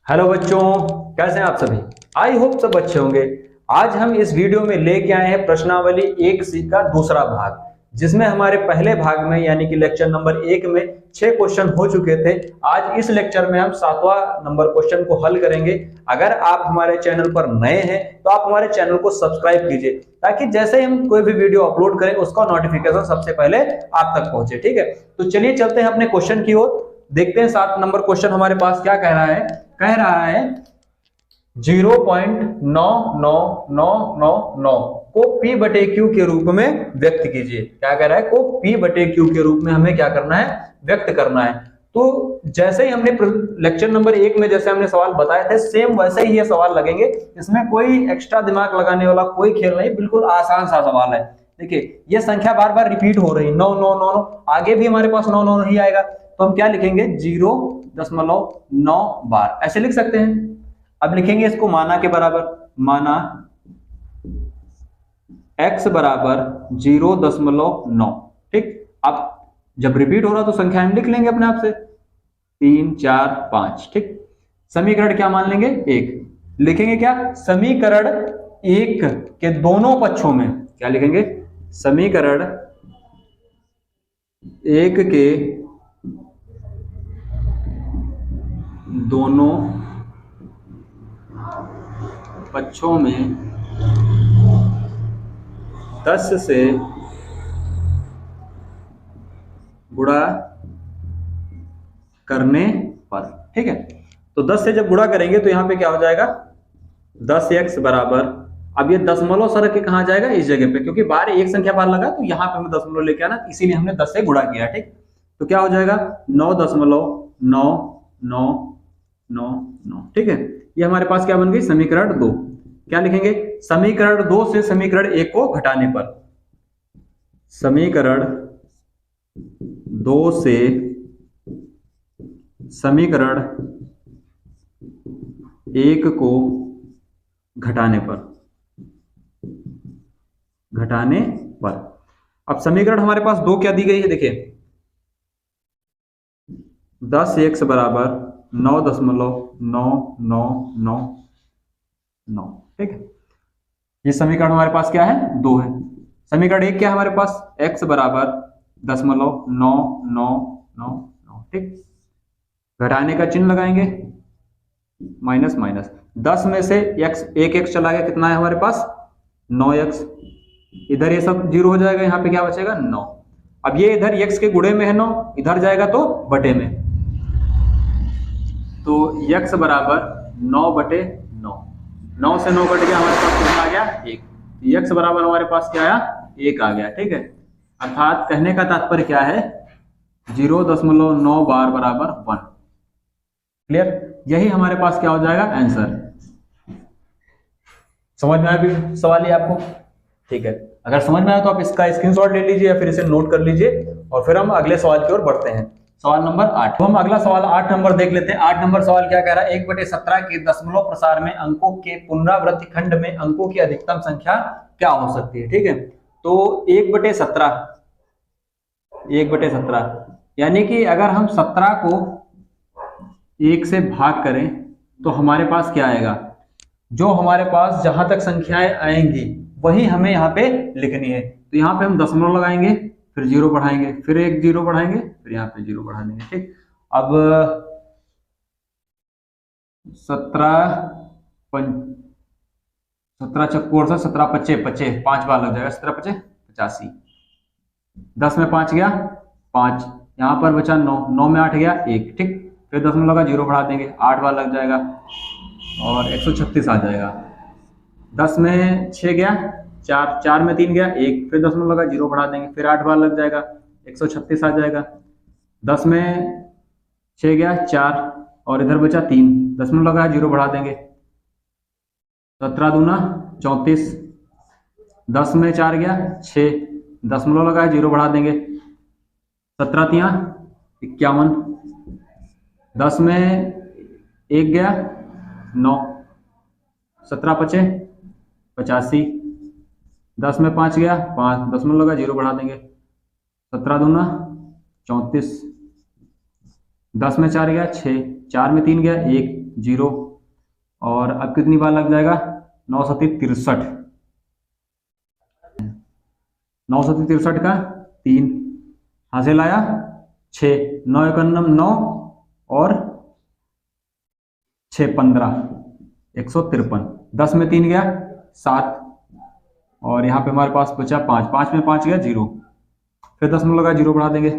Hello बच्चों, कैसे हैं आप सभी। आई होप सब अच्छे होंगे। आज हम इस वीडियो में लेके आए हैं प्रश्नावली 1C का दूसरा भाग, जिसमें हमारे पहले भाग में यानी कि लेक्चर नंबर 1 में 6 क्वेश्चन हो चुके थे। आज इस लेक्चर में हम 7वां नंबर क्वेश्चन को हल करेंगे। अगर आप हमारे चैनल पर नए हैं तो आप हमारे चैनल को सब्सक्राइब कीजिए, ताकि जैसे हम कोई भी वीडियो अपलोड करें उसका नोटिफिकेशन सबसे पहले आप तक पहुंचे। ठीक है, तो चलिए चलते हैं अपने क्वेश्चन की ओर। देखते हैं 7 नंबर क्वेश्चन हमारे पास क्या कह रहा है। कह रहा है 0.99999 को P बटे Q के रूप में व्यक्त कीजिए। क्या कह रहा है, को P बटे Q के रूप में हमें क्या करना है, व्यक्त करना है। तो जैसे ही हमने लेक्चर नंबर 1 में जैसे हमने सवाल बताए थे, सेम वैसे ही ये सवाल लगेंगे। इसमें कोई एक्स्ट्रा दिमाग लगाने वाला कोई खेल नहीं, बिल्कुल आसान सा सवाल है। देखिए ये संख्या बार बार रिपीट हो रही, 9 आगे भी हमारे पास 9 ही आएगा। तो हम क्या लिखेंगे, 0.9 बार ऐसे लिख सकते हैं। अब लिखेंगे इसको माना के बराबर, माना x बराबर 0.9। ठीक, अब जब रिपीट हो रहा तो संख्या हम लिख लेंगे अपने आप से, 3 4 5। ठीक, समीकरण क्या मान लेंगे, 1 लिखेंगे। क्या, समीकरण 1 के दोनों पक्षों में क्या लिखेंगे, समीकरण 1 के दोनों पक्षों में 10 से गुणा करने पर। ठीक है, तो 10 से जब गुणा करेंगे तो यहां पे क्या हो जाएगा, 10x बराबर, अब ये दशमलव सर के कहां जाएगा, इस जगह पे, क्योंकि बाहर एक संख्या बाहर लगा तो यहां पे हमें दशमलव लेके आना, इसीलिए हमने 10 से गुणा किया। ठीक, तो क्या हो जाएगा, 9.99999। ठीक है, ये हमारे पास क्या बन गई, समीकरण 2। क्या लिखेंगे, समीकरण 2 से समीकरण 1 को घटाने पर, समीकरण 2 से समीकरण 1 को घटाने पर, अब समीकरण हमारे पास 2 क्या दी गई है, देखिए 10x बराबर 9.9999। ठीक है, ये समीकरण हमारे पास क्या है, 2 है। समीकरण 1 क्या है हमारे पास, x बराबर 0.9999। ठीक, घटाने का चिन्ह लगाएंगे, माइनस माइनस, 10 में से x, एक x चला गया, कितना है हमारे पास, 9x। इधर ये सब जीरो हो जाएगा, यहाँ पे क्या बचेगा, 9। अब ये इधर x के गुणे में है 9, इधर जाएगा तो बटे में, तो x बराबर 9/9। 9 से 9 कट गया, हमारे पास कितना आ गया, 1। x बराबर हमारे पास क्या आया, 1 आ गया। ठीक है, अर्थात कहने का तात्पर्य क्या है, 0.9 बार बराबर 1। क्लियर, यही हमारे पास क्या हो जाएगा, आंसर। समझ में आया भी सवाल ये आपको। ठीक है, अगर समझ में आया तो आप इसका स्क्रीनशॉट ले लीजिए या फिर इसे नोट कर लीजिए, और फिर हम अगले सवाल की ओर बढ़ते हैं। सवाल नंबर 8। तो हम अगला सवाल 8 नंबर देख लेते हैं। 8 नंबर सवाल क्या कह रहा है, 1/17 के दशमलव प्रसार में अंकों के पुनरावृत्ति खंड में अंकों की अधिकतम संख्या क्या हो सकती है। ठीक है, तो 1/17 यानी कि अगर हम 17 को 1 से भाग करें तो हमारे पास क्या आएगा, जो हमारे पास जहां तक संख्याएं आएंगी वही हमें यहाँ पे लिखनी है। तो यहाँ पे हम दशमलव लगाएंगे, फिर 0 बढ़ाएंगे, फिर एक 0 बढ़ाएंगे, फिर यहाँ पे 0 बढ़ा देंगे। ठीक, अब 17 चक्कोर से 17 पच्चे 5 बार लग जाएगा, 17 पच्चे 85। 10 में 5 गया 5, यहाँ पर बचा 9, 9 में 8 गया 1। ठीक, फिर दशमलव का 0 बढ़ा देंगे, 8 बार लग जाएगा और 136 आ जाएगा। 10 में 6 गया 4, 4 में 3 गया 1, फिर दशमलव लगा 0 बढ़ा देंगे, फिर 8 बार लग जाएगा, 136 आ जाएगा। 10 में 6 गया 4 और इधर बचा 3, दशमलव लगा 0 बढ़ा देंगे, 17 दूना 34। 10 में 4 गया 6, दशमलव लगा 0 बढ़ा देंगे, 17 तिया 51। 10 में 1 गया 9, 17 पचे 85। 10 में 5 गया 5, दशमलव लगा 0 बढ़ा देंगे, 17 दूना 34। 10 में 4 गया 6, 4 में 3 गया 1, जीरो। और अब कितनी बार लग जाएगा, 9 सती 63, 9 सती 63 का 3 हासिल आया 6, 9 एकम 9 और 6 15, 153। 10 में 3 गया 7, और यहाँ पे हमारे पास बचा 5, 5 में 5 गया 0, फिर 10 में लगा 0 बढ़ा देंगे।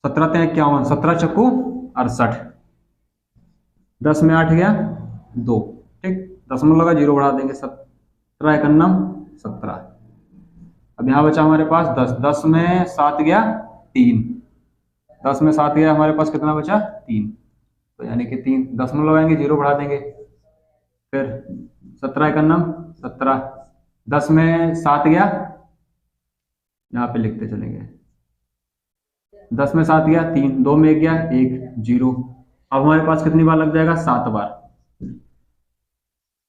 17 3 51, 17 चक्कू 68, 10 में 8 गया 2, ठीक, 10 में लगा 0 बढ़ा देंगे। 17 एकम 17। अब यहाँ बचा हमारे पास 10, 10 में 7 गया 3, 10 में 7 गया हमारे पास कितना बचा 3, तो यानी कि 3, 10 में लगाएंगे 0 बढ़ा देंगे। फिर 17 एकम 17, 10 में 7 गया, यहाँ पे लिखते चलेंगे, 10 में 7 गया 3, 2 में 1 गया 1, 0। अब हमारे पास कितनी बार लग जाएगा, 7 बार।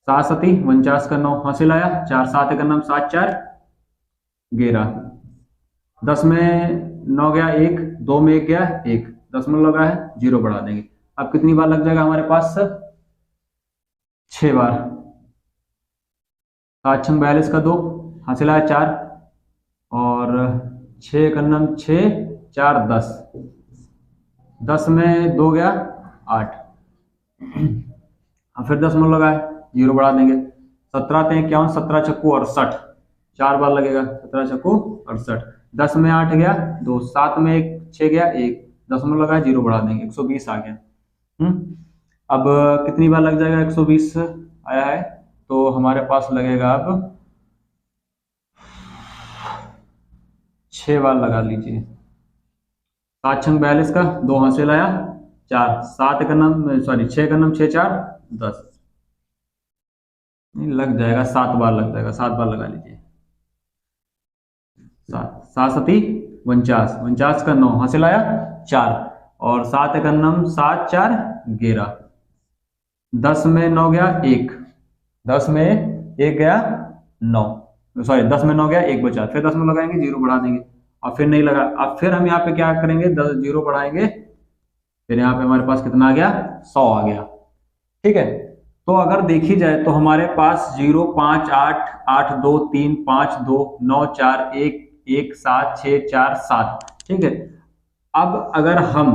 7 सती 49 का 9 हासिल आया 4, 7 एकम 7 4 11। 10 में 9 गया 1, 2 में 1 गया 1, 10 में लगा है 0 बढ़ा देंगे। अब कितनी बार लग जाएगा हमारे पास, 6 बार। 7 6 42 का 2 हासिल आया 4, और 6 एकम 6 4 10, 10 में 2 गया 8, अब फिर 10 में लगा है 0 बढ़ा देंगे। 17 3 51, 17 चक्कू 68, 4 बार लगेगा 17 चक्कू 68। 10 में 8 गया 2, 7 में 1 6 गया 1, 10 में लगा 0 बढ़ा देंगे, 120 आ गया। अब कितनी बार लग जाएगा, 120 आया है तो हमारे पास लगेगा अब 6 बार लगा लीजिए। 7 6 42 का 2 हासिल आया 4, 7 एकम 6 एकम 6 4 10, लग जाएगा 7 बार लग जाएगा, 7 बार लगा लीजिए। 7 सती 49, 49 का 9 हासिल आया 4, और 7 एकम 7 4 11। 10 में 9 गया 1, 10 में 1 गया 9, 10 में 9 गया 1 बचा, फिर 10 में लगाएंगे 0 बढ़ा देंगे, और फिर नहीं लगा। अब फिर हम यहाँ पे क्या करेंगे, 0 बढ़ाएंगे, फिर यहाँ पे हमारे पास कितना आ गया, 100 आ गया, ठीक है। तो अगर देखी जाए तो हमारे पास 0 5 8 8 2 3 5 2 9 4 1 1 7 6 4 7, ठीक है। अब अगर हम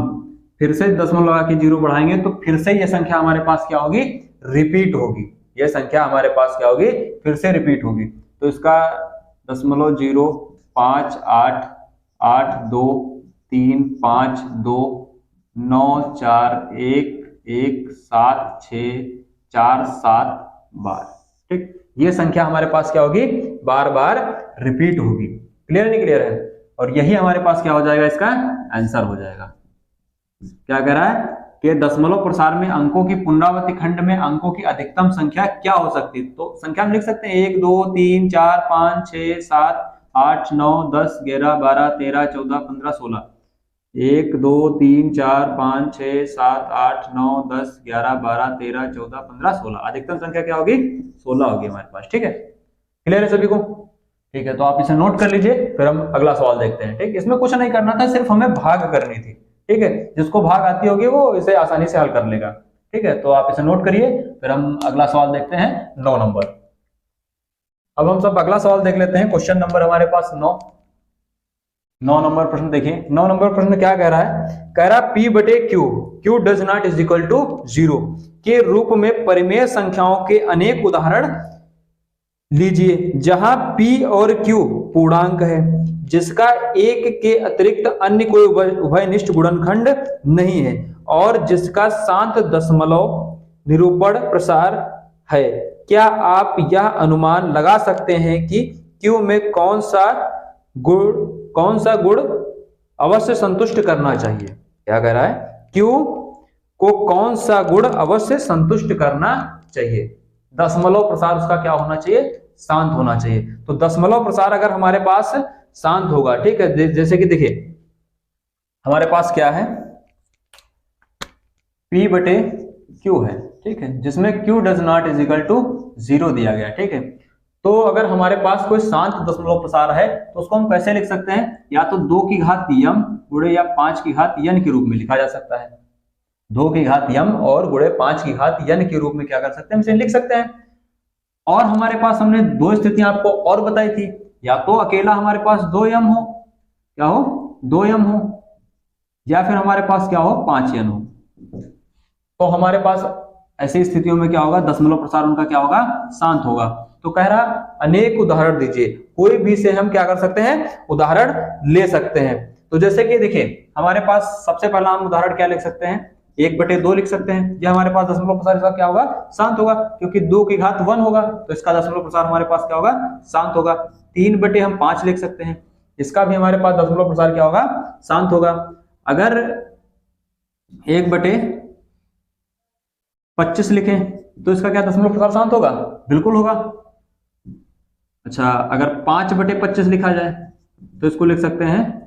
फिर से 10 लगा के 0 बढ़ाएंगे तो फिर से ये संख्या हमारे पास क्या होगी, रिपीट होगी। ये संख्या हमारे पास क्या होगी, फिर से रिपीट होगी। तो इसका 0.0 5 8 8 2 3 5 2 9 4 1 1 7 6 4 7 बार, ठीक। ये संख्या हमारे पास क्या होगी, बार बार रिपीट होगी। क्लियर नहीं क्लियर है? और यही हमारे पास क्या हो जाएगा, इसका आंसर हो जाएगा। क्या कह रहा है कि दशमलव प्रसार में अंकों की पुनरावृत्ति खंड में अंकों की अधिकतम संख्या क्या हो सकती है। तो संख्या हम लिख सकते हैं 1 2 3 4 5 6 7 8 9 10 11 12 13 14 15 16। 1 2 3 4 5 6 7 8 9 10 11 12 13 14 15 16। अधिकतम संख्या क्या होगी, 16 होगी हमारे पास, ठीक है। क्लियर है सभी को? ठीक है, तो आप इसे नोट कर लीजिए, फिर हम अगला सवाल देखते हैं। ठीक, इसमें कुछ नहीं करना था, सिर्फ हमें भाग करनी थी। ठीक है, जिसको भाग आती होगी वो इसे आसानी से हल कर लेगा। ठीक है, तो आप इसे नोट करिए, फिर हम अगला सवाल देखते हैं 9 नंबर। अब हम सब अगला सवाल देख लेते हैं। क्वेश्चन नंबर हमारे पास 9 नंबर प्रश्न देखिए। 9 नंबर प्रश्न क्या कह रहा है, कह रहा P बटे Q, Q does not is equal to 0 के रूप में परिमेय संख्याओं के अनेक उदाहरण लीजिए जहां P और Q पूर्णांक है, जिसका एक के अतिरिक्त अन्य कोई उभयनिष्ठ गुणनखंड नहीं है और जिसका शांत दशमलव निरूपण प्रसार है। क्या आप यह अनुमान लगा सकते हैं कि Q में कौन सा गुण अवश्य संतुष्ट करना चाहिए? क्या कह रहा है, Q को कौन सा गुण अवश्य संतुष्ट करना चाहिए? दशमलव प्रसार उसका क्या होना चाहिए, शांत होना चाहिए। तो दशमलव प्रसार अगर हमारे पास शांत होगा, ठीक है, जैसे कि देखिए हमारे पास क्या है, P बटे Q है, ठीक है, जिसमें Q does not is equal to 0 दिया गया। ठीक है, तो अगर हमारे पास कोई शांत दशमलव प्रसार है तो उसको हम कैसे लिख सकते हैं, या तो 2 की घात m गुणे या 5 की घात n के रूप में लिखा जा सकता है, 2 की घात यम और गुणे 5 की घात यन के रूप में क्या कर सकते हैं, हम इसे लिख सकते हैं। और हमारे पास हमने दो स्थितियां आपको और बताई थी, या तो अकेला हमारे पास 2 यम हो, क्या हो 2 यम हो, या फिर हमारे पास क्या हो 5 यन हो। तो हमारे पास ऐसी स्थितियों में क्या होगा, दशमलव प्रसार उनका क्या होगा, शांत होगा। तो कह रहा अनेक उदाहरण दीजिए, कोई भी से हम क्या कर सकते हैं, उदाहरण ले सकते हैं। तो जैसे कि देखिए हमारे पास सबसे पहला हम उदाहरण क्या लिख सकते हैं, 1/2 लिख सकते हैं। ये हमारे पास दशमलव प्रसार इसका क्या होगा, शांत होगा, क्योंकि 2 की घात 1 होगा तो इसका दशमलव प्रसार हमारे पास क्या होगा, शांत होगा। 3/5 लिख सकते हैं, इसका भी हमारे पास दशमलव प्रसार क्या होगा, शांत होगा। अगर 1/25 लिखें तो इसका क्या दशमलव प्रसार शांत होगा, बिल्कुल होगा। अच्छा, अगर 5/25 लिखा जाए तो इसको लिख सकते हैं,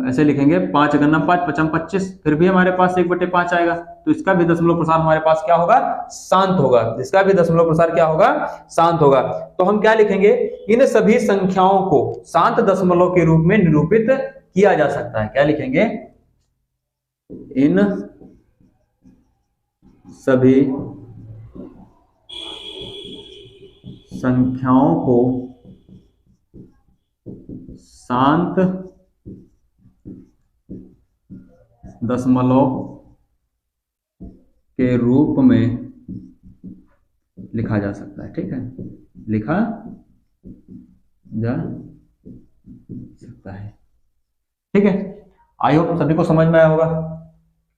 ऐसे लिखेंगे 5 × 5 = 25, फिर भी हमारे पास 1/5 आएगा, तो इसका भी दशमलव प्रसार हमारे पास क्या होगा, शांत होगा। इसका भी दशमलव प्रसार क्या होगा, शांत होगा। तो हम क्या लिखेंगे, इन सभी संख्याओं को शांत दशमलव के रूप में निरूपित किया जा सकता है। क्या लिखेंगे, इन सभी संख्याओं को शांत दशमलव के रूप में लिखा जा सकता है। ठीक है, लिखा जा सकता है। ठीक है, आई होप सभी को समझ में आया होगा।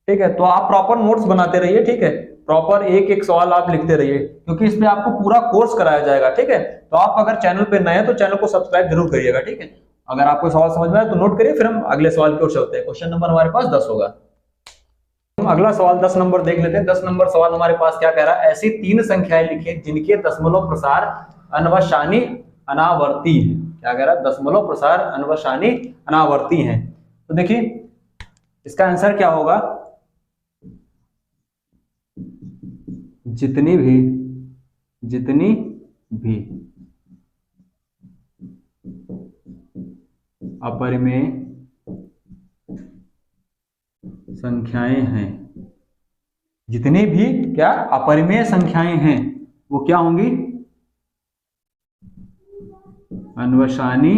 ठीक है, तो आप प्रॉपर नोट्स बनाते रहिए। ठीक है, प्रॉपर एक एक सवाल आप लिखते रहिए, क्योंकि इसमें आपको पूरा कोर्स कराया जाएगा। ठीक है, तो आप अगर चैनल पे नए हैं तो चैनल को सब्सक्राइब जरूर करिएगा। ठीक है, अगर आपको सवाल समझ में आए तो नोट करिए, फिर हम अगले सवाल की ओर चलते हैं। क्वेश्चन नंबर हमारे पास 10 होगा। हम अगला सवाल 10 नंबर देख लेते हैं। 10 नंबर सवाल हमारे पास क्या कह रहा है, ऐसी 3 संख्याएं लिखिए जिनके दशमलव प्रसार अनवशानी अनावर्ती है। क्या कह रहा है, दशमलव प्रसार अनवशानी अनावर्ती है। तो देखिए इसका आंसर क्या होगा, जितनी भी अपरिमेय संख्याएं हैं, जितनी भी क्या अपरिमेय संख्याएं हैं वो क्या होंगी, अनवशानी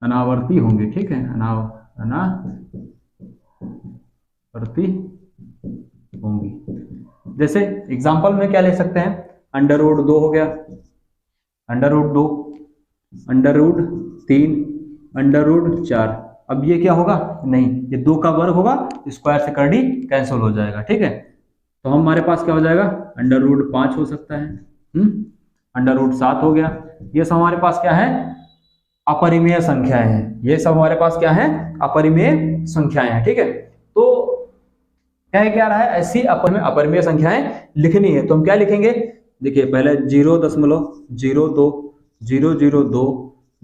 अनावर्ती होंगी। ठीक है, अनावर्ती होंगी। जैसे एग्जांपल में क्या ले सकते हैं, √2 हो गया, √2, √3, √4। अब ये क्या होगा, नहीं, ये 2 का वर्ग होगा, स्क्वायर से करनी कैंसिल हो जाएगा। ठीक है, तो हमारे पास क्या हो जाएगा, √5 हो सकता है, √7 हो गया। ये सब हमारे पास क्या है, अपरिमेय संख्याएं हैं। ये सब हमारे पास क्या है, अपरिमेय संख्याएं हैं। ठीक है, तो क्या रहा है, ऐसी अपरिमेय संख्याएं लिखनी है। तो हम क्या लिखेंगे, देखिए पहले 0.02 002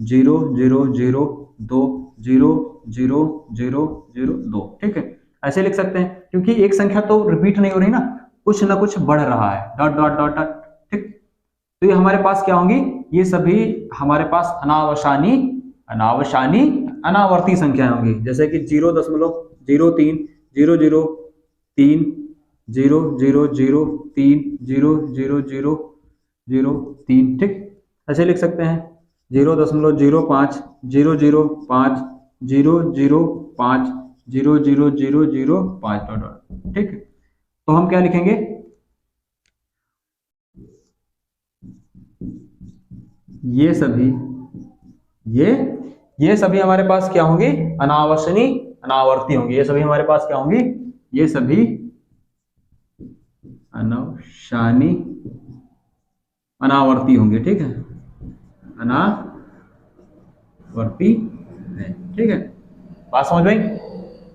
002 000200002। ठीक है, ऐसे लिख सकते हैं, क्योंकि एक संख्या तो रिपीट नहीं हो रही ना, कुछ ना कुछ बढ़ रहा है, डॉट डॉट डॉट डॉट। ठीक, तो ये हमारे पास क्या होंगी, ये सभी हमारे पास अनावशानी अनावर्ती संख्याएं होंगी। जैसे कि 0.03 003 00030 00003। ठीक, ऐसे लिख सकते हैं 0.05 005 005 00005 डॉट। ठीक, तो हम क्या लिखेंगे, ये सभी हमारे पास क्या होंगी, अनावशनी अनावर्ती होंगी। ये सभी हमारे पास क्या होंगी, ये सभी अनवशानी अनावर्ती होंगे। ठीक है, अनावर्ती है। ठीक है, बात समझ में,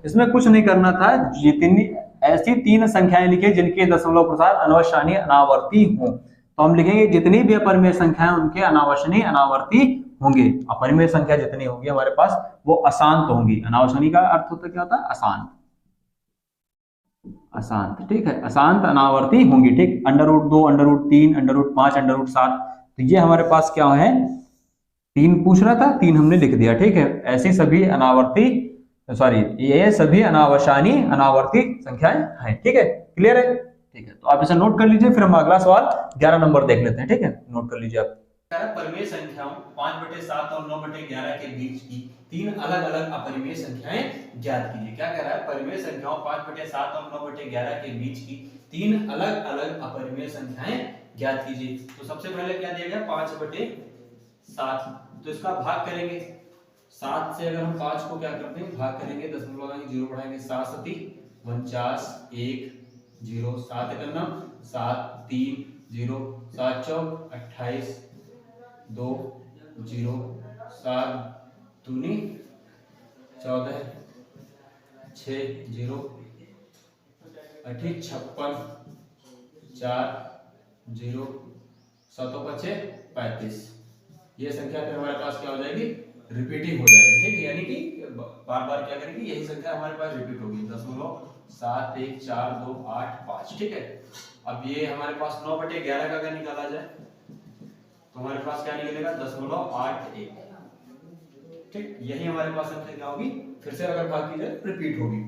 इसमें कुछ नहीं करना था, जितनी ऐसी 3 संख्याएं लिखिए जिनके दशमलव प्रसार अनवशानी अनावर्ती हों। तो हम लिखेंगे जितनी भी अपरिमेय संख्याएं उनके अनावशनी अनावर्ती होंगे। अपरिमेय संख्या जितनी होंगी हमारे पास वो अशांत होंगी। अनावशनी का अर्थ होता क्या होता है, अशांत। ठीक है, अशांत अनावर्ती होंगी। ठीक, √2 √3 √5 √7, तो ये हमारे पास क्या है, 3 पूछ रहा था, 3 हमने लिख दिया। ठीक है, ऐसी सभी अनावर्ती सॉरी, ये सभी अनावसानी अनावर्ती संख्याएं हैं। ठीक है, क्लियर है? ठीक है, तो आप इसे नोट कर लीजिए, फिर हम अगला सवाल 11 नंबर देख लेते हैं। ठीक है, नोट कर लीजिए आप। परिमेय संख्याओं 5/7 और 9/11 के बीच की तीन अलग अलग अपरिमेय संख्याएं ज्ञात कीजिए। क्या कह रहा है? परिमेय संख्याओं 5/7 और 9/11 के बीच की तीन अलग अलग अपरिमेय संख्याएं ज्ञात कीजिए। तो सबसे पहले क्या दिया गया? 5/7। तो इसका भाग करेंगे 7 से। अगर हम 5 को क्या करते हैं, भाग करेंगे, दशमलव लगाएंगे, जीरो बढ़ाएंगे, 7 सती 49, 1 0, 7 करना 7 3 0, 7 चौक 28, 2 0, 7 दूनी 14, 6 0, 58 56, 4 0, 7 5 35। ये संख्या फिर हमारे पास क्या हो जाएगी? रिपीटिंग हो जाएगी। ठीक है, यानी कि बार बार क्या करेंगे, यही संख्या हमारे पास रिपीट होगी। 7 1 4 2 8 5। ठीक है, अब ये हमारे पास 9/11 का अगर निकाला जाए तो हमारे पास क्या निकलेगा? 0.81। ठीक, यही हमारे पास संख्या क्या होगी? फिर से अगर भाग की जाए रिपीट होगी।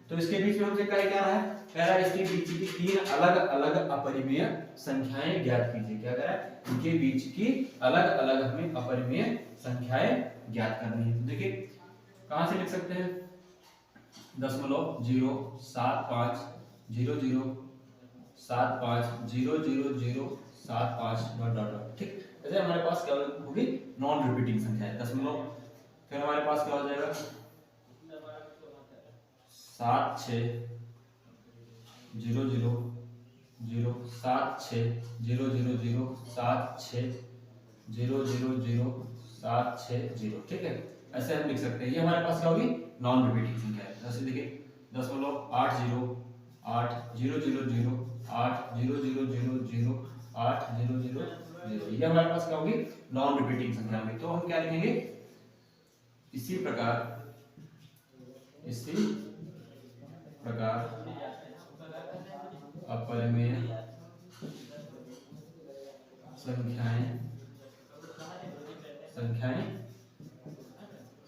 तो इसके बीच में हमसे क्या रहा है? कह रहा है इसके बीच की तीन अलग अलग अपरिमेय संख्याएं ज्ञात कीजिए। क्या कह रहा है? इनके बीच की अलग अलग हमें अपरिमेय संख्याएं ज्ञात करनी है। तो देखिए कहां से लिख सकते हैं? 0.075 00 75 000 75 डॉट डॉट डॉट। ठीक, ऐसे हमारे पास क्या होगी? नॉन रिपीटिंग संख्या है। दशमलव फिर हमारे पास क्या हो जाएगा? 7 6 0 0 0 7 6 0 0 0 7 6 0 0 0 7 6 0। ठीक है, ऐसे हम लिख सकते हैं। ये हमारे पास क्या होगी? नॉन रिपीटिंग संख्या है। जैसे देखिए 0.8 0 8 0 0 0 8 0 0 0 0 8 0 0 0। ये हमारे पास क्या होगी? नॉन रिपीटिंग संख्या होगी। तो हम क्या लिखेंगे? इसी प्रकार अपरिमेय संख्याएं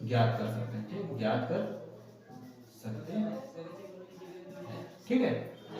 ज्ञात कर सकते हैं। ठीक, ज्ञात कर सकते हैं। ठीक है,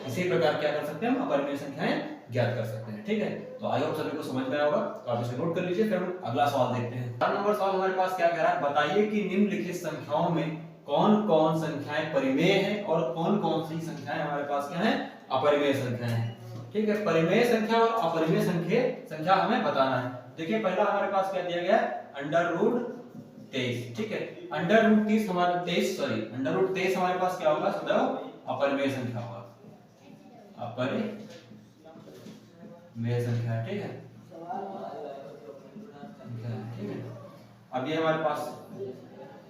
इसी प्रकार क्या कर सकते हैं? हम अपरिमेय संख्याएं ज्ञात कर सकते हैं। ठीक है, तो आई होप सभी को समझ में आया होगा। तो आप इसे नोट कर लीजिए, फिर हम अगला सवाल देखते हैं। 4 नंबर सवाल हमारे पास क्या कह रहा है? बताइए कि निम्नलिखित संख्याओं में कौन कौन संख्याएं परिमेय हैं और कौन कौन सी संख्याएं हमारे पास क्या है? अपरिमेय संख्याएं हैं। ठीक है, परिमेय संख्या और अपरिमेय संख्या हमें बताना है। देखिए पहला हमारे पास क्या दिया गया है? √23। ठीक है, √23 हमारे 23 सॉरी √23 हमारे पास क्या होगा? सदैव अपरिमेय संख्या होगा। अपरिमेय संख्या। ठीक है, ठीक है। अब ये हमारे पास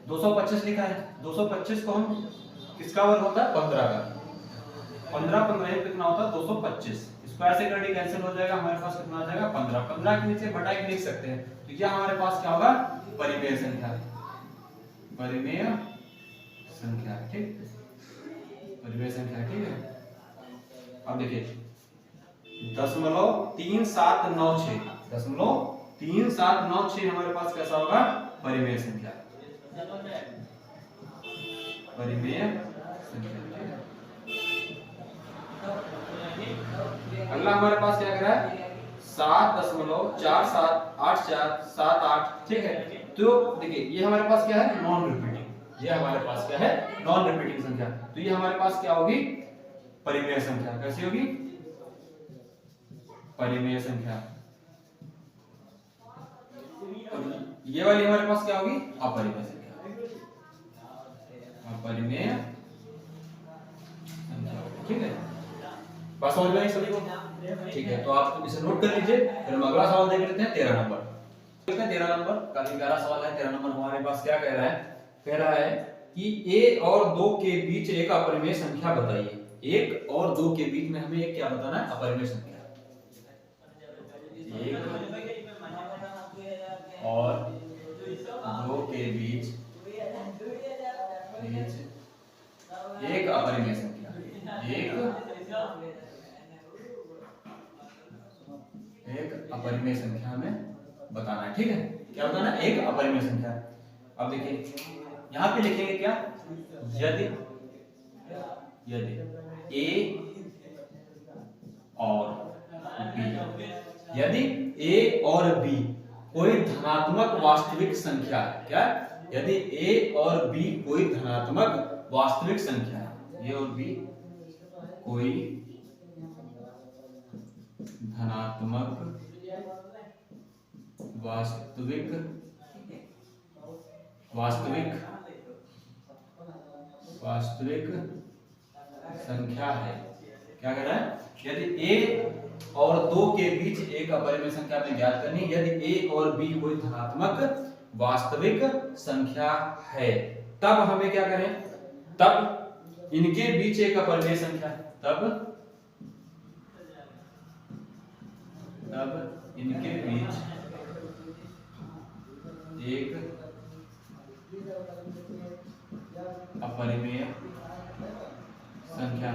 225 लिखा है। 225 को हम किसका वर्ग होता है? 15 का। 15 15 कितना होता है? 225। स्क्वायर से करके कैंसिल हो जाएगा, हमारे पास कितना आ जाएगा? 15। 15 के नीचे बटा के लिख सकते हैं। तो ये हमारे पास क्या होगा? परिमेय संख्या। परिमेय संख्या। ठीक, परिमेय संख्या। ठीक है, अब देखिए 0.3796 0.3796 हमारे पास कैसा होगा? परिमेय संख्या। परिमेय संख्या। अगला हमारे पास क्या कर रहा है? 7.478478। ठीक है, तो देखिए ये हमारे पास क्या है? Non repeating. ये हमारे पास क्या है? नॉन रिपीटिंग संख्या। तो ये हमारे पास क्या होगी? परिमेय संख्या। कैसी होगी? परिमेय संख्या। ये वाली हमारे पास क्या होगी? अपरिमेय संख्या। अपरिमेय संख्या। ठीक है, बस समझ में आई सभी को? ठीक है, तो आप इसे नोट कर लीजिए, फिर हम अगला सवाल देख लेते हैं 13 नंबर। 13 नंबर काफी प्यारा सवाल है। 13 नंबर हमारे पास क्या कह रहा है? कह रहा है कि 1 और 2 के बीच एक अपरिमेय संख्या बताइए। 1 और 2 के बीच में हमें एक क्या बताना है? अपरिमेय संख्या। 1 और 2 के बीच एक अपरिमेय संख्या। एक अपरिमेय संख्या में बताना है। ठीक है, क्या बताना है? एक अपरिमेय संख्या। अब देखिए यहाँ पे लिखेंगे क्या, यदि ए और बी, यदि ए और बी कोई धनात्मक वास्तविक संख्या है, क्या, यदि ए और बी कोई धनात्मक वास्तविक संख्या है, ए और बी कोई धनात्मक वास्तविक संख्या है, क्या कह रहा है, यदि ए और 2 के बीच एक अपरिमेय संख्या में ज्ञात करनी, यदि ए और बी कोई धनात्मक वास्तविक संख्या है, तब हमें क्या करें, तब इनके बीच एक अपरिमेय संख्या है, तब इनके बीच एक अपरिमेय संख्या,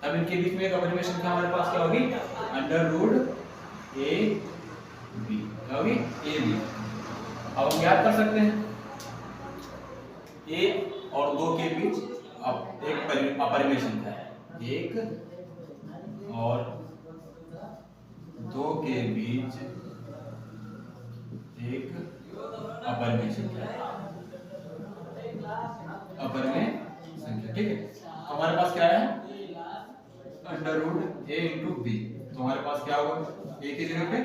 अब इनके बीच में एक अपरिमेय संख्या हमारे पास क्या होगी, अंडर रूट ए बी, क्या होगी, ए बी। अब हम याद कर सकते हैं ए और 2 के बीच अब एक अपरिमेय संख्या है, 1 और 2 के बीच एक अपरिमेय संख्या, अपरिमेय संख्या, ठीक है। तो हमारे पास क्या है, अंडर रूट ए इंटू बी, तो हमारे पास क्या होगा, ए की जगह पे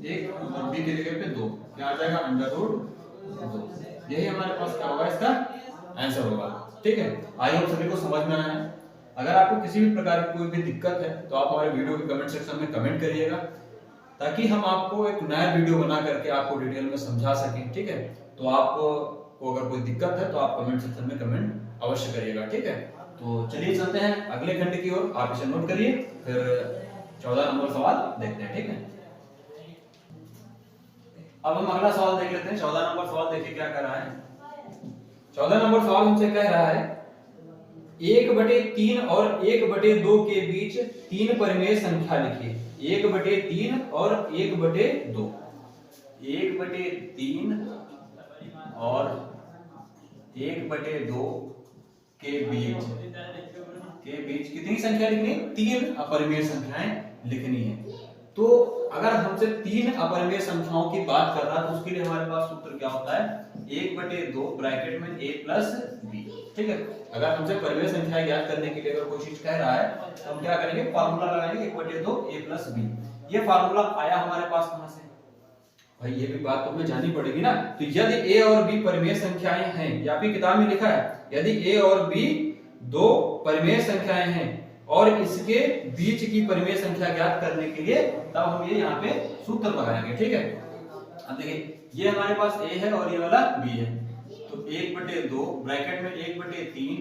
1 और बी की जगह पे 2, क्या आ जाएगा, अंडर रूट 2। यही हमारे पास क्या होगा, इसका आंसर होगा, ठीक है। आई होप सभी को समझ में आया है। अगर आपको किसी भी प्रकार की कोई भी दिक्कत है तो आप हमारे वीडियो के कमेंट सेक्शन में कमेंट करिएगा, ताकि हम आपको एक नया वीडियो बना करके आपको डिटेल में समझा सकें, ठीक है। तो आपको अगर कोई दिक्कत है तो आप कमेंट सेक्शन में कमेंट अवश्य करिएगा, ठीक है। तो चलिए चलते हैं अगले खंड की ओर, आप इसे नोट करिए, फिर 14 नंबर सवाल देखते हैं, ठीक है। अब हम अगला सवाल देख लेते हैं। 14 नंबर सवाल देखिए क्या कह रहा है। 14 नंबर सवाल हमसे कह रहा है 1/3 और 1/2 के बीच 3 परिमेय संख्या लिखिए। 1/3 और 1/2, 1/3 और 1/2 के बीच कितनी संख्या लिखनी है, 3 अपरिमेय संख्याएं लिखनी है। तो अगर हमसे 3 अपरिमेय संख्याओं की बात कर रहा है तो उसके लिए हमारे पास सूत्र क्या होता है, 1/2 ब्रैकेट में a प्लस b, ठीक है। अगर हमसे परिमेय संख्या ज्ञात करने के लिए अगर कोई चीज कह रहा है तो हम क्या करेंगे, फार्मूला लगाएंगे 1/2 a प्लस b। ये फार्मूला आया हमारे पास कहां से भाई, ये भी बात तो हमें जाननी पड़ेगी ना। तो यदि a और b परिमेय संख्याएं हैं, या आपकी किताब में लिखा है यदि a और b 2 परिमेय संख्याएं हैं और इसके बीच की परिमेय संख्या ज्ञात करने के लिए तब हम ये यहाँ पे सूत्र लगाएंगे, ठीक है। अब देखिए ये हमारे पास a है और ये वाला b है, तो 1/2 ब्रैकेट में 1/3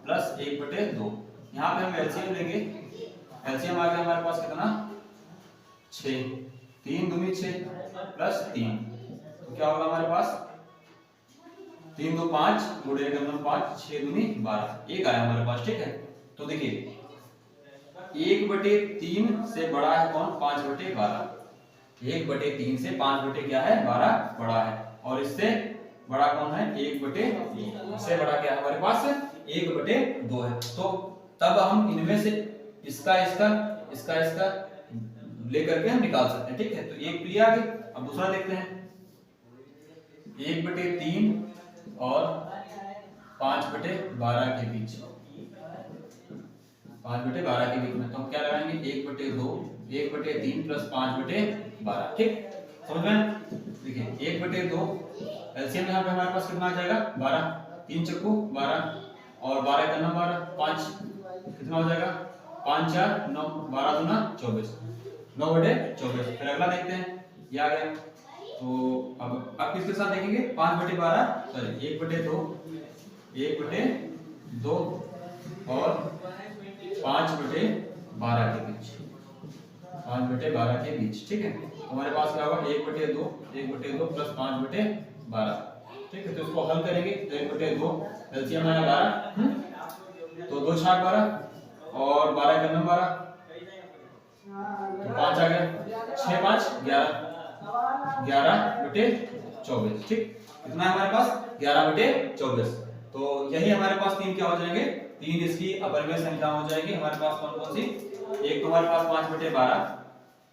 प्लस 1/2, यहाँ पे हम एलसीएम लेंगे। एलसीएम आ गया हमारे पास कितना, 6, 3 दूनी 6 प्लस 3, तो क्या होगा हमारे पास 3 2 5 गुणे 1 9 5, 6 दूनी 12, 1 आया हमारे पास, ठीक है। तो देखिए 1/3 से बड़ा है कौन, 5/12, 1/3 से 5 क्या है 12 बड़ा है, और इससे बड़ा कौन है 1/2, इससे बड़ा क्या है हमारे पास 1/2 है। तो तब हम इनमें से इसका लेकर के हम निकाल सकते हैं, ठीक है। तो एक तो ये आ गई। अब दूसरा देखते हैं 1/3 और 5/12 के बीच, 5/12 के बीच में तो हम क्या लगाएंगे 1/2, 1/3 प्लस 5/12, ठीक, समझ में। देखिए 1/2 एलसीएम यहाँ पे हमारे पास कितना आ जाएगा 12, 3 चक्कू 12 और 12 का 12, 5 कितना हो जाएगा 5 4 9, 12 दूना 24, 9/24। फिर अगला देखते हैं, ये आ गया। तो अब किसके साथ देखेंगे 5/12, सॉरी 1/2 और 5/12 के बीच, 5/12 के बीच, ठीक है। हमारे पास क्या होगा 1/2 प्लस 5/12, ठीक है। तो इसको हल करेंगे तो 1/2 एलसीएम आया 12, तो 2 6 12 और 12 का 12, तो 5 आ गया, 6 5 11, 11/24, ठीक। कितना है हमारे पास 11/24। तो यही हमारे पास तीन क्या हो जाएंगे, तीन इसकी अपरिमेय संख्या हो जाएगी हमारे पास। कौन कौन सी, एक तो हमारे पास 5/12,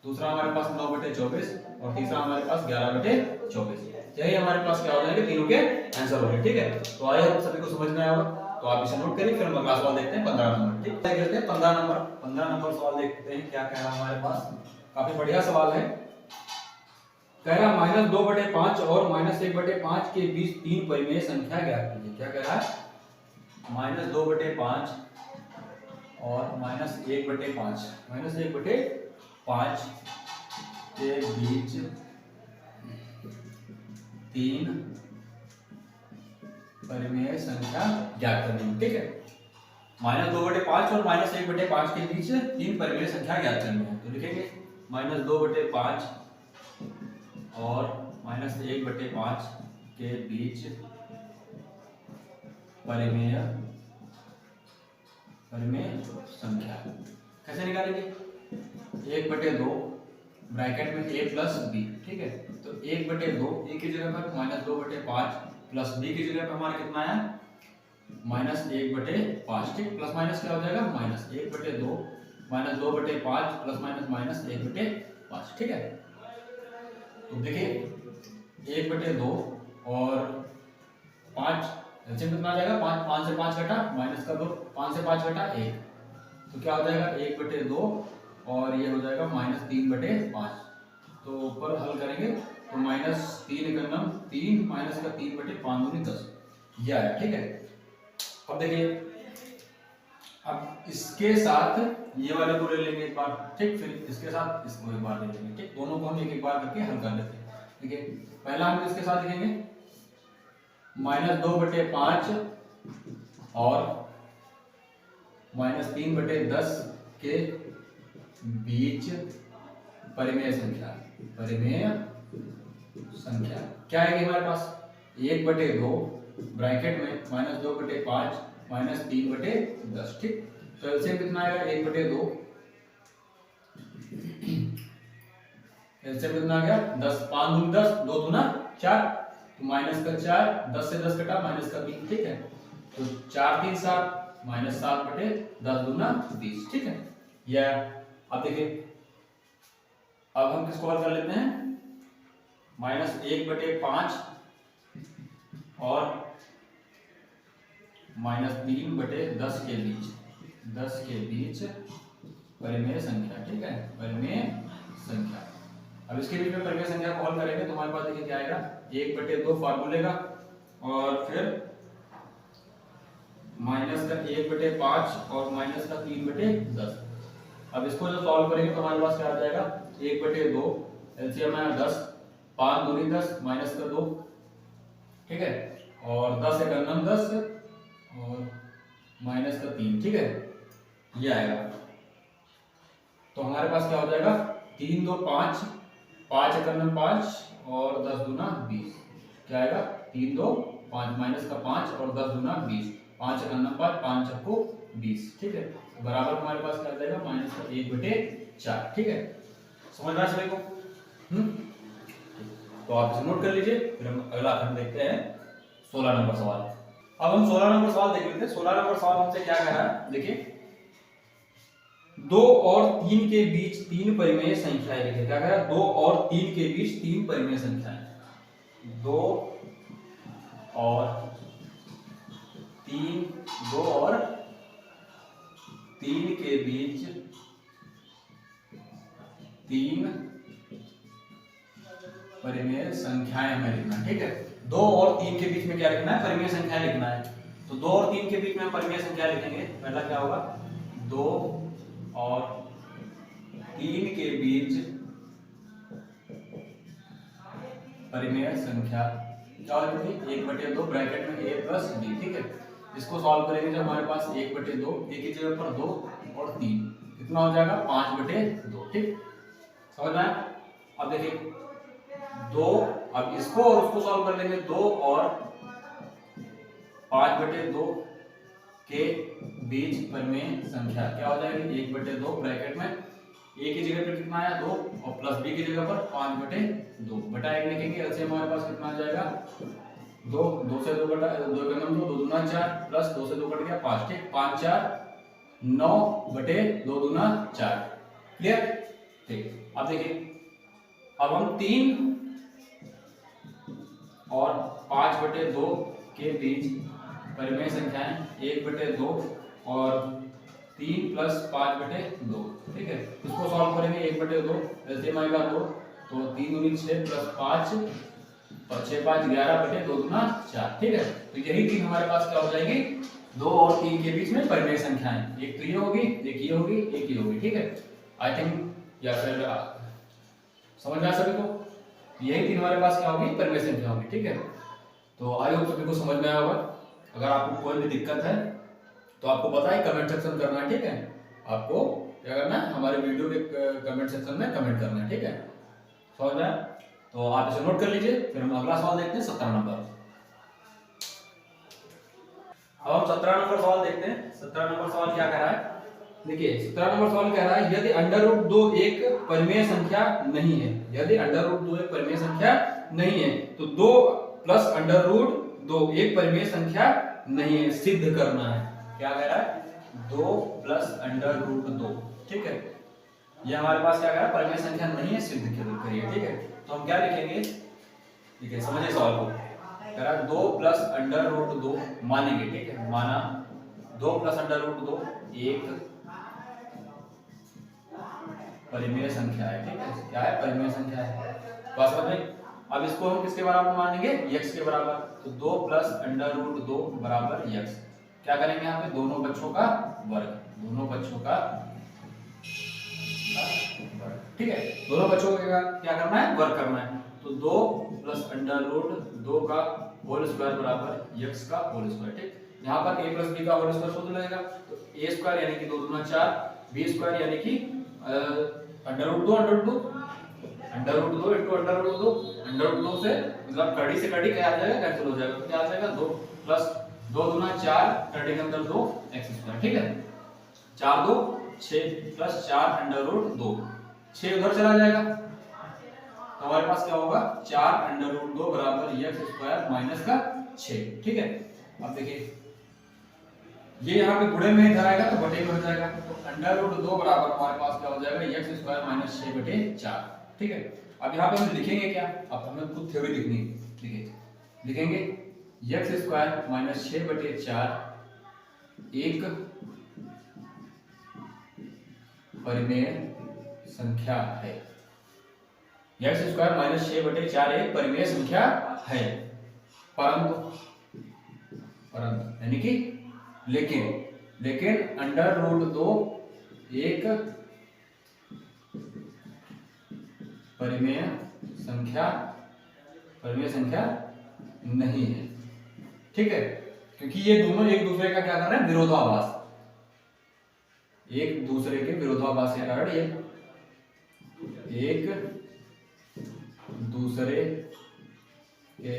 दूसरा हमारे पास 9/24 और तीसरा हमारे पास 11/24। यही हमारे पास क्या हो जाएंगे, तीनों के आंसर होंगे। ठीक है, तो आइए हम सभी को समझ में आया होगा, तो आप इसे नोट करिए। फिर हम अगला सवाल देखते हैं 15 नंबर। ठीक है, देखते हैं 15 नंबर सवाल देखते हैं क्या कह रहा है हमारे पास। काफी बढ़िया सवाल है। कह रहा है -2/5 और -1/5 के बीच तीन परिमेय संख्या ज्ञात कीजिए। क्या कह रहा है, -2/5 और -1/5, -1/5 के बीच तीन परिमेय संख्या ज्ञात करनी है। ठीक है, -2/5 और -1/5 के बीच तीन परिमेय संख्या ज्ञात करनी है। तो लिखेंगे -2/5 और -1/5 के बीच परिमेय संख्या कैसे निकालेंगे, 1/2 ब्रैकेट में a प्लस b। ठीक है, तो 1/2 a की जगह पर -2/5 प्लस b की जगह पर हमारा कितना आया, -1/5। ठीक, प्लस माइनस क्या हो जाएगा, -1/2 -2/5 प्लस माइनस -1/5। ठीक है, तो देखिए 1/2 और 5 एलसीएम कितना आ जाएगा, 5 से 5 घटा माइनस का 2, 5 से 5 घटा 1, तो क्या हो जाएगा 1/2 और ये हो जाएगा -3/5। तो ऊपर हल करेंगे तो -3 का नाम 3 माइनस का 3/5 दूनी 10, ये आया। ठीक है, अब देखिए, अब इसके साथ ये वाले को ले लेंगे एक बार। ठीक, फिर इसके साथ इसको एक बार ले लेंगे। ठीक, दोनों को हम एक एक बार करके हल कर लेते हैं। ठीक है, पहला हम इसके साथ लिखेंगे -2/5 और -3/10 के बीच परिमेय संख्या क्या है हमारे पास, 1/2 ब्रैकेट में -2/5 -3/10। ठीक, तो एलसीएम कितना आएगा, 1/2 एलसीएम कितना आ गया 10, 5 दूनी 10, 2 दूना 4, तो माइनस का 4, 10 से 10 घटा माइनस का 3। ठीक है, तो 4 3 7 -7/10 दूना 20। ठीक है, या अब देखिए, अब हम किसको हल कर लेते हैं, -1/5 और -3/10 के बीच परिमेय संख्या। ठीक है, परिमेय संख्या। अब इसके बीच में परिमेय संख्या को हल करेंगे तो हमारे पास देखिए क्या आएगा, 1/2 फार्मूले का और फिर -1/5 और -3/10। अब इसको जो सॉल्व करेंगे तो हमारे पास क्या आ जाएगा, 1/2 एलसीएम है 10, 5 दूनी 10 माइनस का 2। ठीक है, और 10 एक अन्नम 10 और माइनस का 3। ठीक है, ये आएगा। तो हमारे पास क्या हो जाएगा, 3 2 5, 5 एक अन्नम 5 और 10 दूना 20। क्या आएगा, 3 2 5 माइनस का 5 और 10 दूना 20, 5 एक अन्नम 5, 5 चक्कू 20। ठीक है, बराबर हमारे पास क्या आ जाएगा, -1/4। ठीक है, समझ रहा है सभी को। तो आप इसे नोट कर लीजिए, फिर हम अगला खंड देखते हैं 16 नंबर सवाल। अब हम 16 नंबर सवाल देख लेते हैं। 16 नंबर सवाल हमसे क्या कह रहा है, देखिए 2 और 3 के बीच तीन परिमेय संख्याएं लिखिए। क्या कह रहा है, 2 और 3 के बीच तीन परिमेय संख्याएं, 2 और 3 के बीच तीन परिमेय संख्याएं हमें लिखना है। ठीक है, 2 और 3 के बीच में क्या लिखना है, परिमेय संख्याएं लिखना है। तो 2 और 3 के बीच में हम परिमेय संख्या लिखेंगे। पहला क्या होगा, 2 और 3 के बीच परिमेय संख्या क्या होगी, 1/2 ब्रैकेट में a प्लस b। ठीक है, इसको सॉल्व करेंगे जब हमारे पास 1/2, a की जगह पर 2 और 3, कितना हो जाएगा 5/2। ठीक, समझ में आया। अब देखिए 2, अब इसको और उसको सॉल्व कर लेंगे, 2 और 5/2 के बीच परिमेय संख्या क्या हो जाएगी, 1/2 ब्रैकेट में a की जगह पर कितना आया 2 और प्लस b की जगह पर 5/2 बटा 1 लिखेंगे। एलसीएम हमारे पास कितना आ जाएगा, दो, दो से दो कटा, दो का नाम दो दूना 4 प्लस 2 से 2 कट गया 5, ठीक, 5 4 9 बटे 2 दूना 4, क्लियर, ठीक। अब देखिए, अब हम 3 और 5 बटे 2 के बीच परिमेय संख्याएं 1 बटे 2 और 3 प्लस 5 बटे 2, ठीक है, इसको सॉल्व करेंगे 1 बटे 2 एलसीएम आएगा 2, तो 3 दूनी 6 प्लस 5 और 6 5 11 बटे 2 दूना 4, ठीक है। तो यही तीन हमारे पास क्या हो जाएगी, 2 और 3 के बीच में परिमेय संख्याएं, एक तो ये होगी, एक ये होगी, एक ये होगी, ठीक है। आई थिंक या फिर समझ में आ सके तो यही तीन हमारे पास क्या होगी, परिमेय संख्या होगी, ठीक है। तो आई होप सभी को समझ में आया होगा। अगर आपको कोई भी दिक्कत है तो आपको पता है कमेंट सेक्शन करना है, ठीक है। आपको क्या करना है, हमारे वीडियो के कमेंट सेक्शन में कमेंट करना है, ठीक है, समझ में आया? तो आप इसे नोट कर लीजिए। फिर हम अगला सवाल देखते हैं 17 नंबर। अब हम 17 नंबर सवाल देखते हैं। 17 नंबर सवाल क्या कह रहा है, देखिए 17 नंबर सवाल कह रहा है यदि अंडर रूट 2 एक परिमेय संख्या नहीं है, यदि अंडर रूट 2 एक परिमेय संख्या नहीं है तो 2 प्लस अंडर रूट 2 एक परिमेय संख्या नहीं है, सिद्ध करना है। क्या कह रहा है, 2 प्लस अंडर रूट 2, ठीक है, ये हमारे पास क्या कह रहा है, परिमेय संख्या नहीं है, सिद्ध करिए, ठीक है। तो हम क्या लिखेंगे, ठीक है, समझिए सवाल को। कह रहा है 2 प्लस अंडर रूट 2 मानेंगे, ठीक है, माना 2 प्लस अंडर रूट 2 एक परिमेय संख्या है, ठीक है, क्या है, परिमेय संख्या है, बात समझ में। अब इसको हम किसके बराबर मानेंगे, x के बराबर, तो 2 प्लस अंडर रूट 2 बराबर x, क्या करेंगे यहाँ पे, दोनों बच्चों का वर्ग, दोनों बच्चों का वर्ग, ठीक है, दोनों बच्चों का क्या करना है, वर्ग करना है। तो 2 प्लस अंडर रूट 2 का होल स्क्वायर बराबर x का होल स्क्वायर, ठीक। यहाँ पर a प्लस b का होल स्क्वायर सूत्र लगेगा, तो a स्क्वायर यानी कि 2 दूना 4, b स्क्वायर यानी कि under root 2 under root 2 under root 2 into under root 2, under root 2 से मतलब कड़ी से कड़ी क्या आ जाएगा, कैंसिल हो जाएगा, तो क्या आ जाएगा 2 प्लस 2 दूना 4, कड़ी के अंदर 2 x स्क्वायर, ठीक है, 4 2 6 प्लस 4 अंडर रूट 2, 6 उधर चला जाएगा, तो हमारे पास क्या होगा, 4 अंडर रूट 2 बराबर x स्क्वायर माइनस का 6, ठीक है। अब देखिए ये यहाँ पे गुणे में इधर आएगा तो बटे में हो जाएगा, तो अंडर रूट 2 बराबर हमारे पास क्या हो जाएगा, x स्क्वायर माइनस 6 बटे 4, ठीक है। अब यहाँ पे हम लिखेंगे क्या, अब हमें खुद थ्योरी लिखनी है, देखिए लिखेंगे x स्क्वायर माइनस 6 बटे 4 एक परिमेय संख्या है, x स्क्वायर माइनस 6 बटे 4 एक परिमेय संख्या है, परंतु यानी कि लेकिन अंडर रूट 2 एक परिमेय संख्या नहीं है, ठीक है, क्योंकि ये दोनों एक दूसरे का क्या कर रहे हैं, विरोधाभास, एक दूसरे के विरोधाभास के कारण ये एक दूसरे के,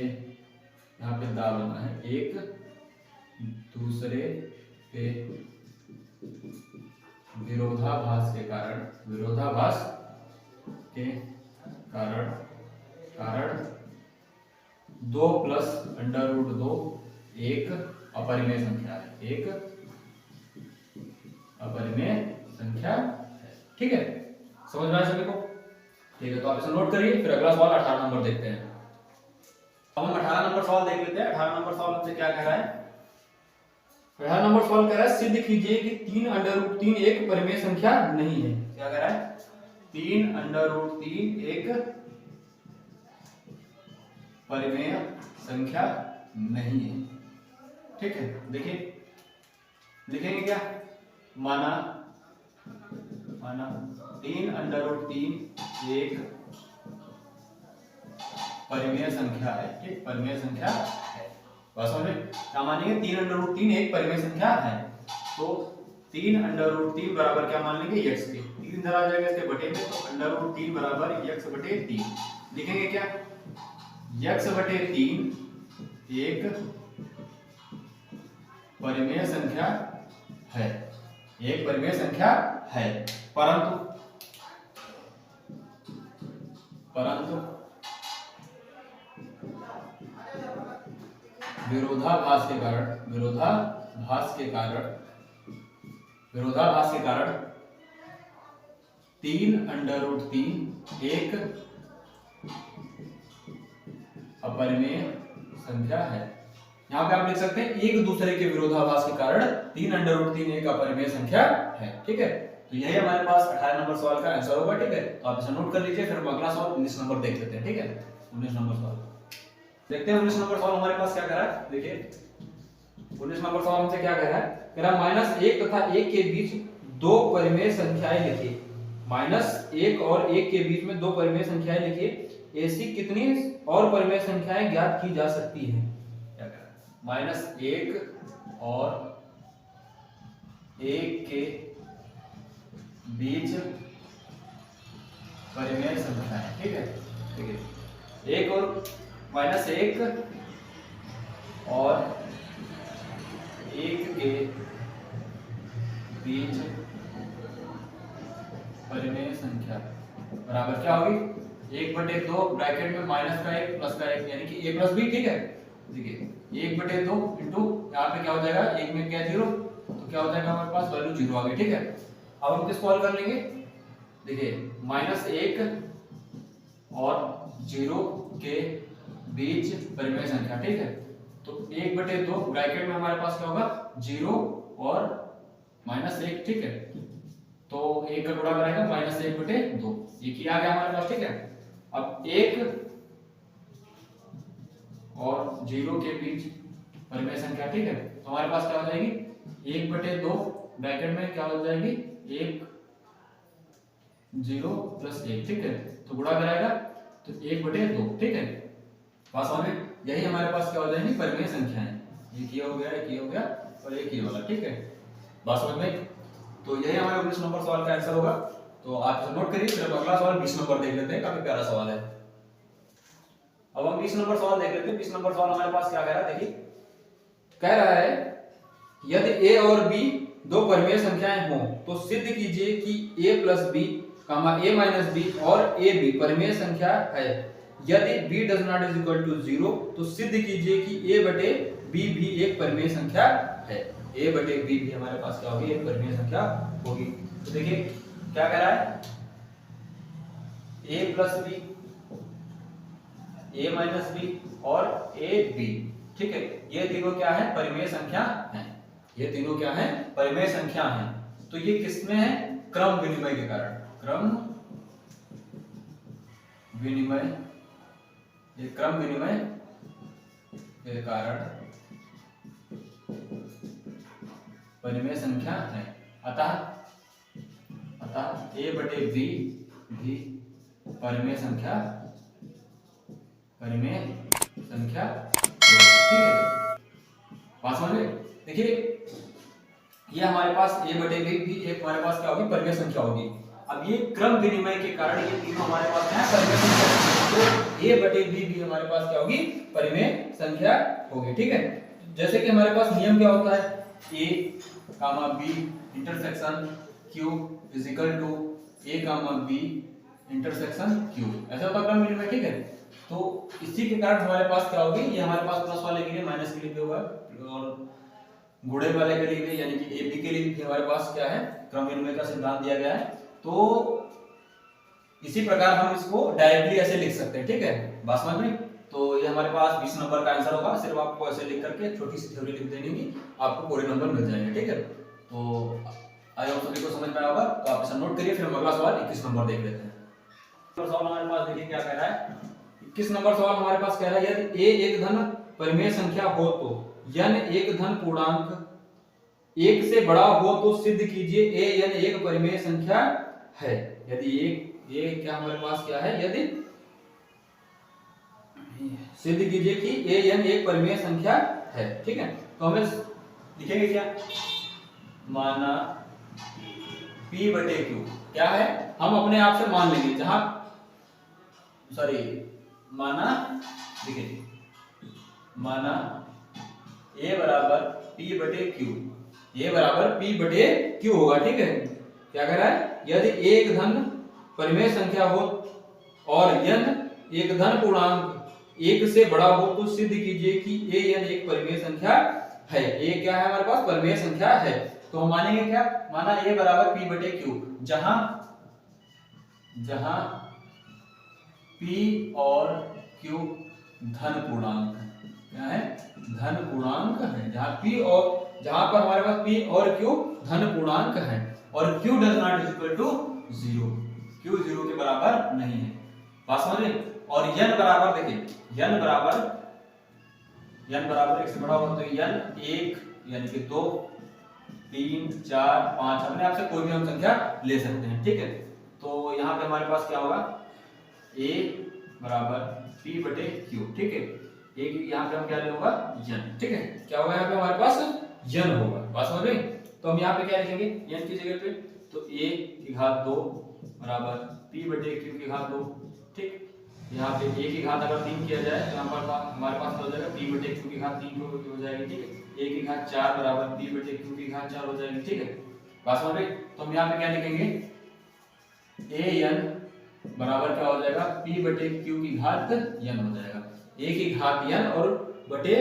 यहाँ पे दा बना है, एक दूसरे के विरोधाभास के कारण 2 प्लस अंडर रूट 2 एक अपरिमेय संख्या है, एक अपरिमेय संख्या है, ठीक है, समझ में आया सभी को, ठीक है। तो आप इसे नोट करिए। फिर अगला सवाल 18 नंबर देखते हैं। अब हम 18 नंबर सवाल देख लेते हैं। 18 नंबर सवाल हमसे क्या कह रहा है, 18 नंबर सवाल कह रहा है सिद्ध कीजिए कि 3 अंडर रूट 3 एक परिमेय संख्या नहीं है। क्या कह रहा है, 3 अंडर रूट 3 एक परिमेय संख्या नहीं है, ठीक है। देखिए लिखेंगे क्या, माना 3 अंडर रूट 3 एक परिमेय संख्या है, ठीक, परिमेय संख्या है, बस में क्या मानेंगे, 3 अंडर रूट 3 एक परिमेय संख्या है, तो 3 अंडर रूट 3 बराबर क्या मान लेंगे, x के 3 इधर आ जाएगा इसके बटे में, तो अंडर रूट 3 बराबर x बटे 3 लिखेंगे क्या, x बटे 3 एक परिमेय संख्या है, एक परिमेय संख्या है, परंतु विरोधाभास के कारण विरोधाभास के कारण 3√3 एक अपरिमेय संख्या है। यहाँ पे आप लिख सकते हैं एक दूसरे के विरोधाभास के कारण 3√3 एक अपरिमेय संख्या है। ठीक है, तो यही हमारे पास 18 नंबर सवाल का आंसर होगा। ठीक है, तो आप इसे नोट कर लीजिए। फिर हम अगला सवाल 19 नंबर देख लेते हैं। ठीक है, 19 नंबर सवाल देखते हैं। 19 नंबर सवाल हमारे पास क्या कह रहा है, देखिए 19 नंबर सवाल हमसे क्या कह रहा है, कह रहा है -1 तथा 1 के बीच दो परिमेय संख्याएं लिखिए। -1 और 1 के बीच में दो परिमेय संख्याएं लिखिए। ऐसी कितनी और परिमेय संख्याएं ज्ञात की जा सकती हैं? क्या कह रहा है, -1 और 1 के बीच परिमेय संख्याएं। ठीक है, देखिए 1 और -1 और 1 के बीच परिमेय संख्या बराबर क्या होगी, 1/2 ब्रैकेट में माइनस का 1 प्लस का 1 यानी कि a प्लस b। ठीक है, देखिए 1/2 इंटू यहाँ पे क्या हो जाएगा, 1 में क्या 0, तो क्या हो जाएगा हमारे पास वैल्यू 0 आ गई। ठीक है, अब हम किसको हल कर लेंगे, देखिए -1 और 0 के बीच परिमेय संख्या। ठीक है, तो 1/2 ब्रैकेट में हमारे पास क्या होगा 0 और -1। ठीक है, तो 1 का गुणा करेगा -1/2, ये किया गया हमारे पास। ठीक है, अब 1 और 0 के बीच परिमेय संख्या। ठीक है, तो हमारे पास क्या हो जाएगी 1/2 ब्रैकेट में क्या हो जाएगी 1 0 + 1। ठीक है, तो गुणा कराएगा तो 1/2। ठीक है, पास हो गए। यही हमारे पास क्या हो जाएंगी परिमेय संख्याएं, ये किया हो गया, ये किया हो गया और ये किया वाला। ठीक है, बात समझ में। तो यही हमारे 19 नंबर सवाल का आंसर होगा। तो आप इसे नोट करिए। फिर अगला सवाल 20 नंबर देख लेते हैं, काफी प्यारा सवाल है। अब हम 20 नंबर सवाल देख लेते हैं। 20 नंबर सवाल हमारे पास क्या कह रहा है, देखिए कह रहा है यदि a और b दो परिमेय संख्याएं हों तो सिद्ध कीजिए कि a + b, a - b और ab परिमेय संख्या है। यदि b does not = 0 तो सिद्ध कीजिए कि a/b भी एक परिमेय संख्या है। a/b भी हमारे पास क्या होगी, एक परिमेय संख्या होगी। तो देखिए क्या कह रहा है, a + b, a - b और ab। ठीक है, ये तीनों क्या है परिमेय संख्या हैं। ये तीनों क्या है परिमेय संख्या हैं। तो ये किसमें है, क्रम विनिमय के कारण, क्रम विनिमय, ये क्रम विनिमय के कारण परिमेय संख्या है। अतः a/b भी परिमेय संख्या ठीक है, बात समझ में। देखिए ये हमारे पास a/b भी एक हमारे पास क्या होगी परिमेय संख्या होगी। अब ये क्रम विनिमय के कारण ये तीनों हमारे पास क्या है परिमेय संख्या, तो a/b भी हमारे पास क्या होगी परिमेय संख्या होगी। ठीक है, जैसे कि हमारे पास नियम क्या होता है, a, b intersection q = a, b intersection q, ऐसा होता है क्रम विनिमय। ठीक है, तो इसी के कारण हमारे पास क्या होगी, ये हमारे पास प्लस वाले के लिए माइनस के लिए भी होगा और गुणे वाले के लिए भी यानी कि ab के लिए भी हमारे पास क्या है क्रम विनिमय का सिद्धांत दिया गया है। तो इसी प्रकार हम इसको डायरेक्टली ऐसे लिख सकते हैं। ठीक है, बात समझ में। तो ये हमारे पास 20 नंबर का आंसर होगा। सिर्फ आपको ऐसे लिख करके छोटी सी थ्योरी लिख देनी है, आपको पूरे नंबर मिल जाएंगे। ठीक है, तो आई होप सभी को समझ में आया होगा। तो आप इसे नोट करिए। फिर हम अगला सवाल 21 नंबर देख लेते हैं। सवाल हमारे पास देखिए क्या कह रहा है, 21 नंबर सवाल हमारे पास कह रहा है यदि a एक धन परिमेय संख्या हो तो n एक धन पूर्णांक 1 से बड़ा हो तो सिद्ध कीजिए a n एक परिमेय संख्या है। यदि ये क्या हमारे पास क्या है, यदि सिद्ध कीजिए कि a n एक परिमेय संख्या है। ठीक है, तो हमें लिखेंगे क्या, माना p/q क्या है, हम अपने आप से मान लेंगे, जहां माना देखिए माना a बराबर p/q, a बराबर p/q होगा। ठीक है, क्या कह रहा है, यदि a एक धन परिमेय संख्या हो और n एक धन पूर्णांक एक से बड़ा हो तो सिद्ध कीजिए कि an एक परिमेय संख्या है। ए क्या है हमारे पास? परिमेय संख्या है। तो हम मानेंगे क्या? माना a बराबर p बटे q, जहां p और q धन पूर्णांक क्या है? धन पूर्णांक है। जहां पर हमारे पास p और q धन पूर्णांक है और q does not is equal to 0, q 0 के बराबर नहीं है। बात समझ रहे? और n बराबर देखिए n बराबर एक से बड़ा होगा तो n 1 यानी कि 2 3 4 5 अपने आप से कोई भी हम संख्या ले सकते हैं, ठीक है। तो यहाँ पे हमारे पास क्या होगा? a बराबर p बटे q, ठीक है। एक यहाँ पे हम क्या लेंगे? n, ठीक है। क्या होगा यहाँ पे हमारे पास? n होगा। बात समझ रहे? तो हम यहाँ पे क्या लिखेंगे n की जगह पे? तो a की घात 2 बराबर p बटे q की घात 2, ठीक। यहाँ पे a की घात अगर 3 किया जाए तो हमारे पास हो जाएगा p बटे q की घात 3 हो जाएगी, ठीक है। a की घात 4 बराबर p बटे q की घात 4 हो जाएगी, ठीक है। बात समझ रहे? तो हम यहाँ पे क्या लिखेंगे? an बराबर क्या हो जाएगा? p बटे q की घात n हो जाएगा। a की घात n और बटे a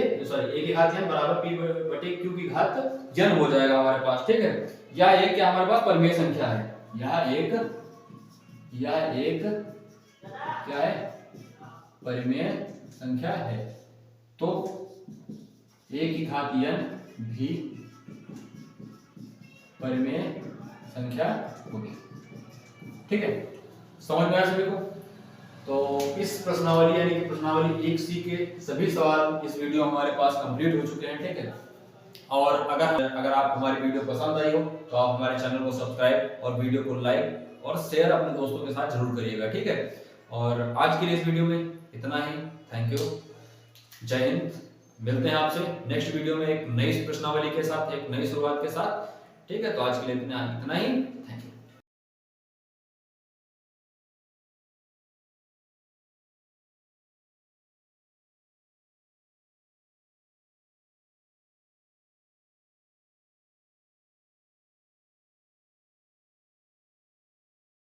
की घात n बराबर p बटे q की घात n हो जाएगा हमारे पास, ठीक है। या एक क्या हमारे पास परिमेय संख्या है? यह एक क्या है? परिमेय संख्या है। तो a की घात n भी परिमेय संख्या होगी, ठीक है। समझ में आया सभी को? तो इस प्रश्नावली यानी कि प्रश्नावली 1C के सभी सवाल इस वीडियो हमारे पास कंप्लीट हो चुके हैं, ठीक है। और अगर आप हमारी वीडियो पसंद आई हो तो आप हमारे चैनल को सब्सक्राइब और वीडियो को लाइक और शेयर अपने दोस्तों के साथ जरूर करिएगा, ठीक है। और आज के लिए इस वीडियो में इतना ही। थैंक यू, जय हिंद। मिलते हैं आपसे नेक्स्ट वीडियो में एक नई प्रश्नावली के साथ, एक नई शुरुआत के साथ, ठीक है। तो आज के लिए इतना ही।